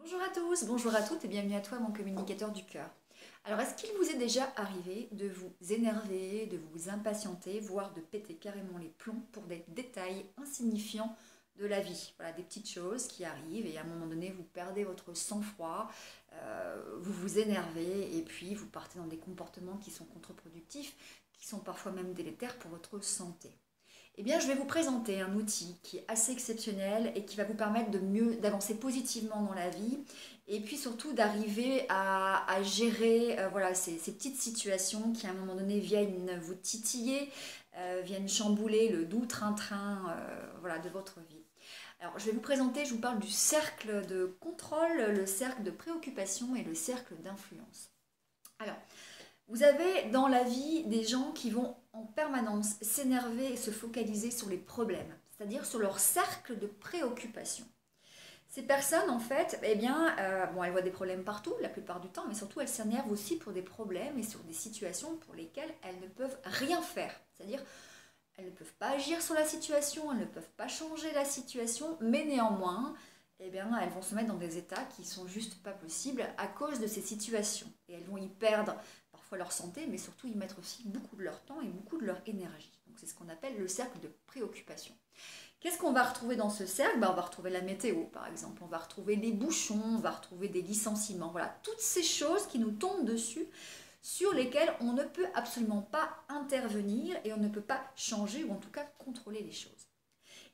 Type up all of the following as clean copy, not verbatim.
Bonjour à tous, bonjour à toutes et bienvenue à toi mon communicateur du cœur. Alors est-ce qu'il vous est déjà arrivé de vous énerver, de vous impatienter, voire de péter carrément les plombs pour des détails insignifiants de la vie? Voilà, des petites choses qui arrivent et à un moment donné vous perdez votre sang-froid, vous vous énervez et puis vous partez dans des comportements qui sont contre-productifs, qui sont parfois même délétères pour votre santé. Eh bien, je vais vous présenter un outil qui est assez exceptionnel et qui va vous permettre d'avancer positivement dans la vie et puis surtout d'arriver à gérer voilà, ces petites situations qui à un moment donné viennent vous titiller, viennent chambouler le doux train-train voilà, de votre vie. Alors, je vais vous présenter, je vous parle du cercle de contrôle, le cercle de préoccupation et le cercle d'influence. Alors, vous avez dans la vie des gens qui vont en permanence s'énerver et se focaliser sur les problèmes, c'est-à-dire sur leur cercle de préoccupation. Ces personnes, en fait, eh bien, bon, elles voient des problèmes partout, la plupart du temps, mais surtout elles s'énervent aussi pour des problèmes et sur des situations pour lesquelles elles ne peuvent rien faire. C'est-à-dire, elles ne peuvent pas agir sur la situation, elles ne peuvent pas changer la situation, mais néanmoins, eh bien, elles vont se mettre dans des états qui sont juste pas possibles à cause de ces situations. Et elles vont y perdre parfois leur santé, mais surtout y mettre aussi beaucoup de leur temps et beaucoup de leur énergie. Donc c'est ce qu'on appelle le cercle de préoccupation. Qu'est-ce qu'on va retrouver dans ce cercle? On va retrouver la météo, par exemple. On va retrouver les bouchons, on va retrouver des licenciements. Voilà, toutes ces choses qui nous tombent dessus, sur lesquelles on ne peut absolument pas intervenir et on ne peut pas changer ou en tout cas contrôler les choses.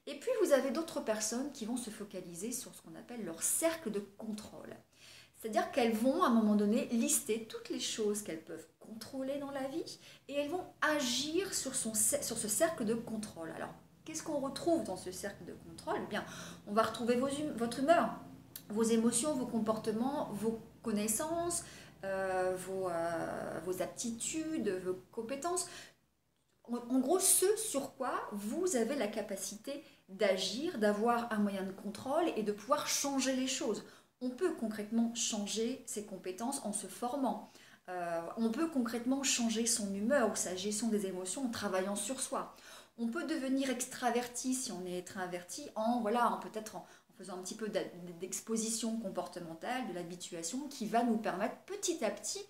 Et puis vous avez d'autres personnes qui vont se focaliser sur ce qu'on appelle leur cercle de contrôle. C'est-à-dire qu'elles vont à un moment donné lister toutes les choses qu'elles peuvent contrôler dans la vie et elles vont agir sur ce cercle de contrôle. Alors, qu'est-ce qu'on retrouve dans ce cercle de contrôle? Eh bien, on va retrouver votre humeur, vos émotions, vos comportements, vos connaissances, vos aptitudes, vos compétences. En gros, ce sur quoi vous avez la capacité d'agir, d'avoir un moyen de contrôle et de pouvoir changer les choses. On peut concrètement changer ses compétences en se formant. On peut concrètement changer son humeur ou sa gestion des émotions en travaillant sur soi. On peut devenir extraverti si on est introverti peut-être en faisant un petit peu d'exposition comportementale, de l'habituation qui va nous permettre petit à petit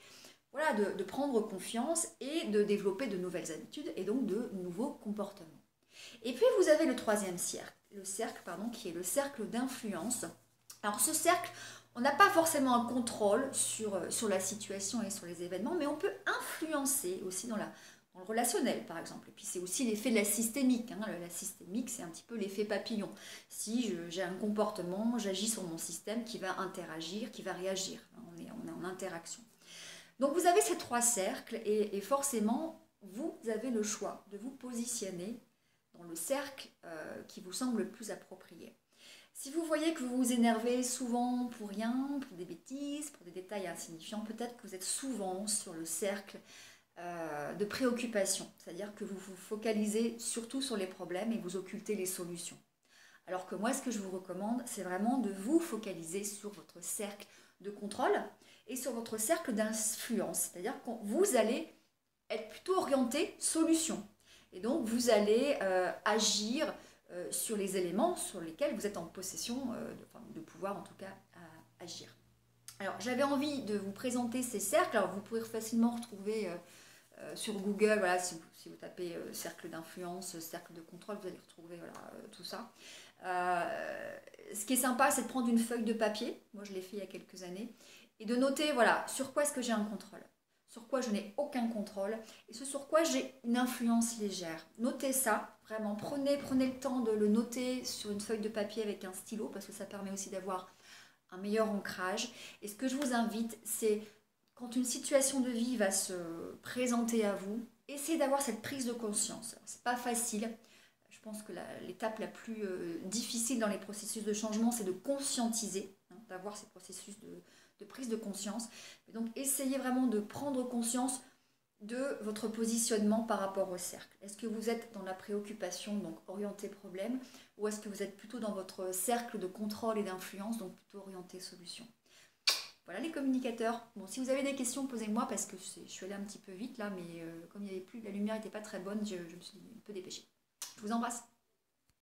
voilà, de prendre confiance et de développer de nouvelles habitudes et donc de nouveaux comportements. Et puis vous avez le troisième cercle, qui est le cercle d'influence. Alors ce cercle, on n'a pas forcément un contrôle sur la situation et sur les événements, mais on peut influencer aussi dans le relationnel par exemple. Et puis c'est aussi l'effet de la systémique. La systémique, c'est un petit peu l'effet papillon. Si j'ai un comportement, j'agis sur mon système qui va interagir, qui va réagir. On est en interaction. Donc vous avez ces trois cercles et forcément, vous avez le choix de vous positionner dans le cercle qui vous semble le plus approprié. Si vous voyez que vous vous énervez souvent pour rien, pour des bêtises, pour des détails insignifiants, peut-être que vous êtes souvent sur le cercle de préoccupation, c'est-à-dire que vous vous focalisez surtout sur les problèmes et vous occultez les solutions. Alors que moi, ce que je vous recommande, c'est vraiment de vous focaliser sur votre cercle de contrôle et sur votre cercle d'influence. C'est-à-dire que vous allez être plutôt orienté solution. Et donc, vous allez agir sur les éléments sur lesquels vous êtes en possession de pouvoir, en tout cas, agir. Alors, j'avais envie de vous présenter ces cercles. Alors, vous pouvez facilement retrouver sur Google, voilà, si vous tapez cercle d'influence, cercle de contrôle, vous allez retrouver voilà, tout ça. Ce qui est sympa, c'est de prendre une feuille de papier, moi je l'ai fait il y a quelques années, et de noter voilà, sur quoi est-ce que j'ai un contrôle, sur quoi je n'ai aucun contrôle, et ce sur quoi j'ai une influence légère. Notez ça, vraiment, prenez le temps de le noter sur une feuille de papier avec un stylo, parce que ça permet aussi d'avoir un meilleur ancrage. Et ce que je vous invite, c'est quand une situation de vie va se présenter à vous, essayez d'avoir cette prise de conscience. C'est pas facile. Je pense que l'étape la plus difficile dans les processus de changement, c'est de conscientiser, d'avoir ces processus de prise de conscience. Et donc, essayez vraiment de prendre conscience de votre positionnement par rapport au cercle. Est-ce que vous êtes dans la préoccupation, donc orienté problème, ou est-ce que vous êtes plutôt dans votre cercle de contrôle et d'influence, donc plutôt orienté solution? Voilà les communicateurs. Bon, si vous avez des questions, posez-moi parce que je suis allée un petit peu vite là, mais comme il n'y avait plus, la lumière n'était pas très bonne, je me suis un peu dépêchée. Je vous embrasse.